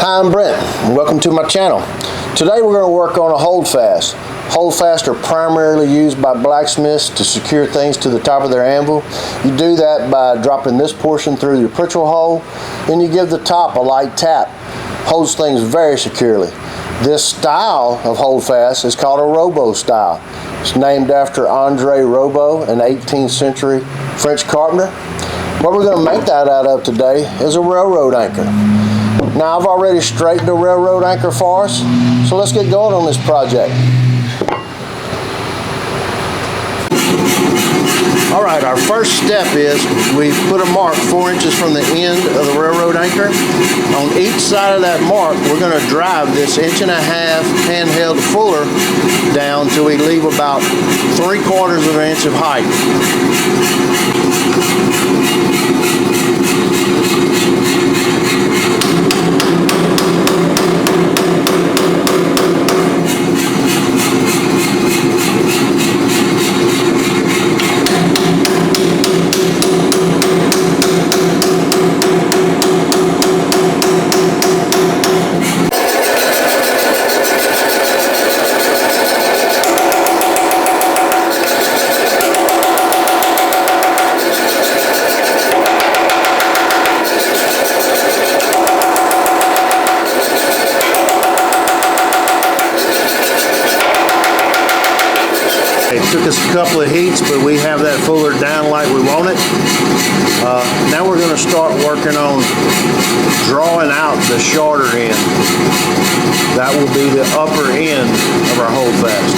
Hi, I'm Brent, and welcome to my channel. Today we're going to work on a holdfast. Holdfast are primarily used by blacksmiths to secure things to the top of their anvil. You do that by dropping this portion through your pritchel hole, then you give the top a light tap. Holds things very securely. This style of holdfast is called a Roubo style. It's named after Andre Roubo, an 18th century French carpenter. What we're going to make that out of today is a railroad anchor. Now I've already straightened a railroad anchor for us, so let's get going on this project. Alright, our first step is we put a mark 4 inches from the end of the railroad anchor. On each side of that mark, we're going to drive this 1.5 inch handheld fuller down till we leave about 3/4 of an inch of height. It took us a couple of heats, but we have that fuller down like we want it. Now we're going to start working on drawing out the shorter end. That will be the upper end of our holdfast.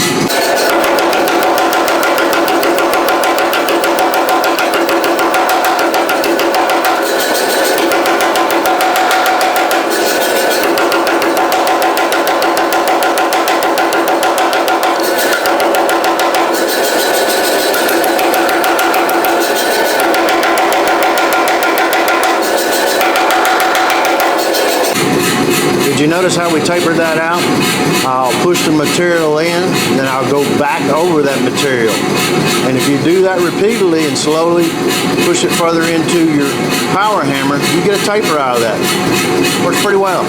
Did you notice how we tapered that out? I'll push the material in, then I'll go back over that material. And if you do that repeatedly and slowly push it further into your power hammer, you get a taper out of that. Works pretty well.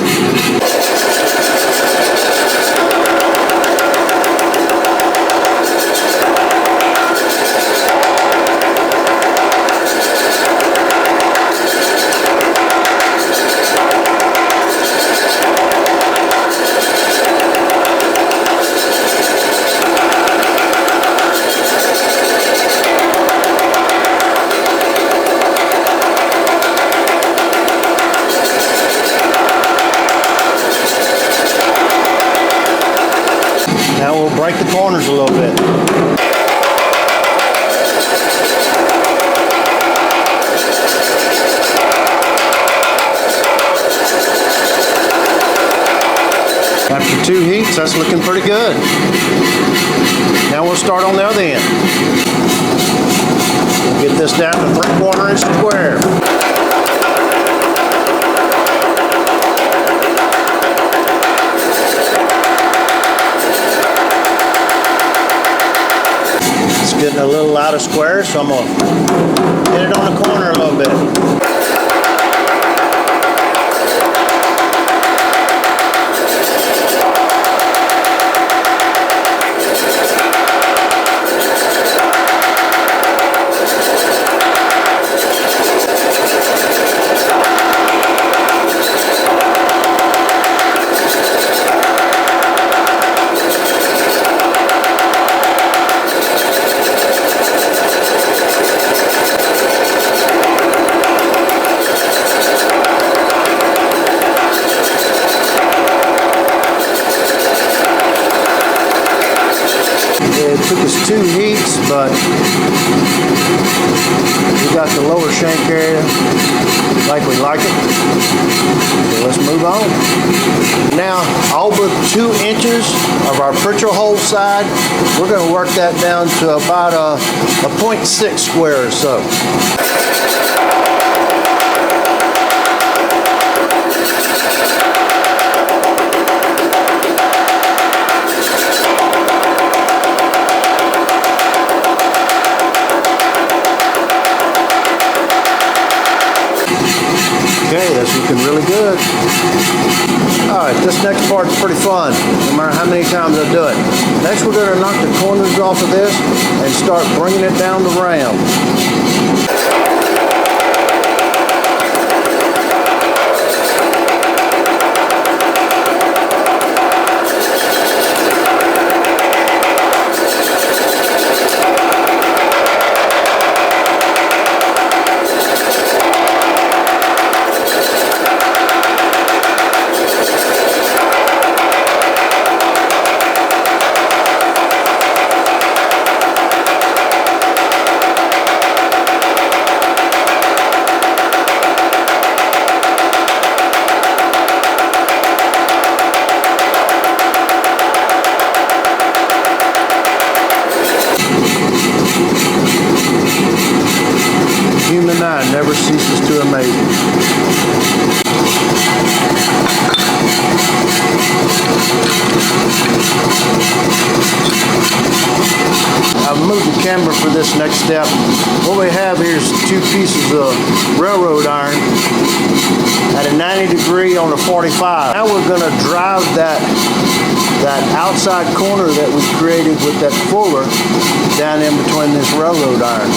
Now we'll break the corners a little bit. After 2 heats, that's looking pretty good. Now we'll start on the other end. We'll get this down to 3/4 inch square. Getting a little out of square, so I'm going to get it on the corner a little bit. It took us 2 heats, but we got the lower shank area like we like it. So let's move on. Now, all but 2 inches of our pritchel hole side, we're going to work that down to about a 0.6 square or so. Okay, that's looking really good. Alright, this next part's pretty fun, no matter how many times I do it. Next we're going to knock the corners off of this and start bringing it down the round. Human eye never ceases to amaze me. I've moved the camera for this next step. What we have here is 2 pieces of railroad iron at a 90 degree on a 45. Now we're going to drive that outside corner that we created with that fuller down in between this railroad iron.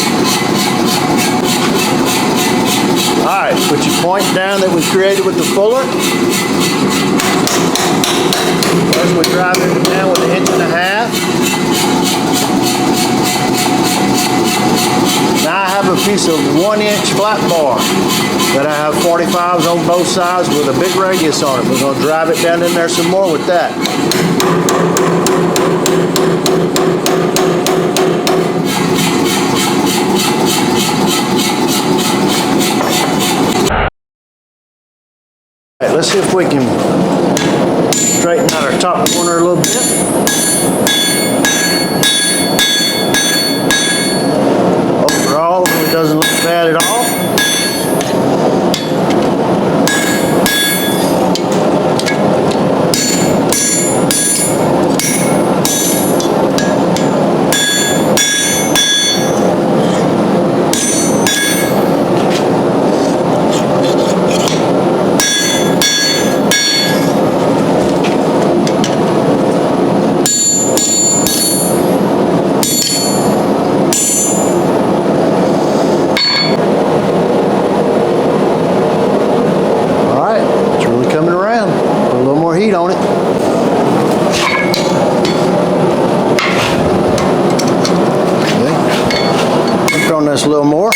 Alright, put your point down that we created with the fuller. As we drive it down with 1.5 inches. Now I have a piece of 1-inch flat bar that I have 45s on both sides with a big radius on it. We're going to drive it down in there some more with that. Right, let's see if we can straighten out our top corner a little bit. Overall, it doesn't look bad at all. Heat on it. Okay. Work on this a little more.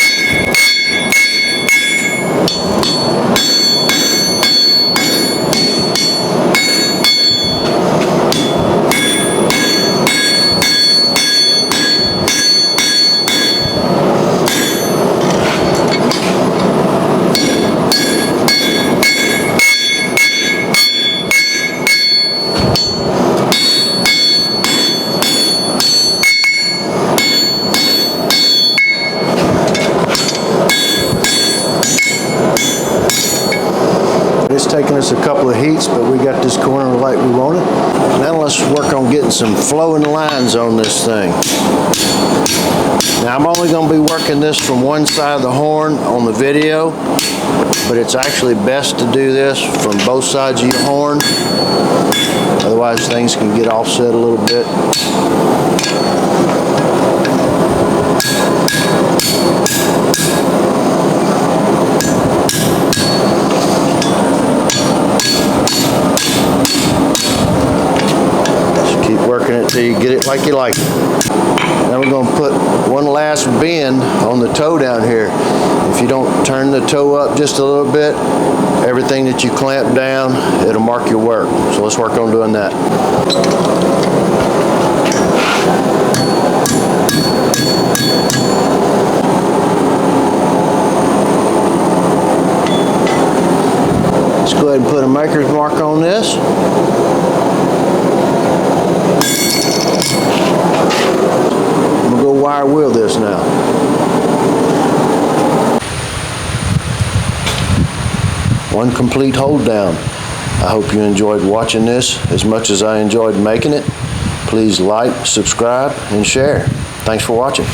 It's taken us a couple of heats, but we got this corner like we wanted. Now let's work on getting some flowing lines on this thing. Now I'm only going to be working this from one side of the horn on the video, but it's actually best to do this from both sides of your horn. Otherwise things can get offset a little bit. Until you get it like you like it. Now we're going to put one last bend on the toe down here. If you don't turn the toe up just a little bit, everything that you clamp down, it'll mark your work. So let's work on doing that. Let's go ahead and put a maker's mark on this. Wire wheel this now. One complete hold down. I hope you enjoyed watching this as much as I enjoyed making it. Please like, subscribe, and share. Thanks for watching.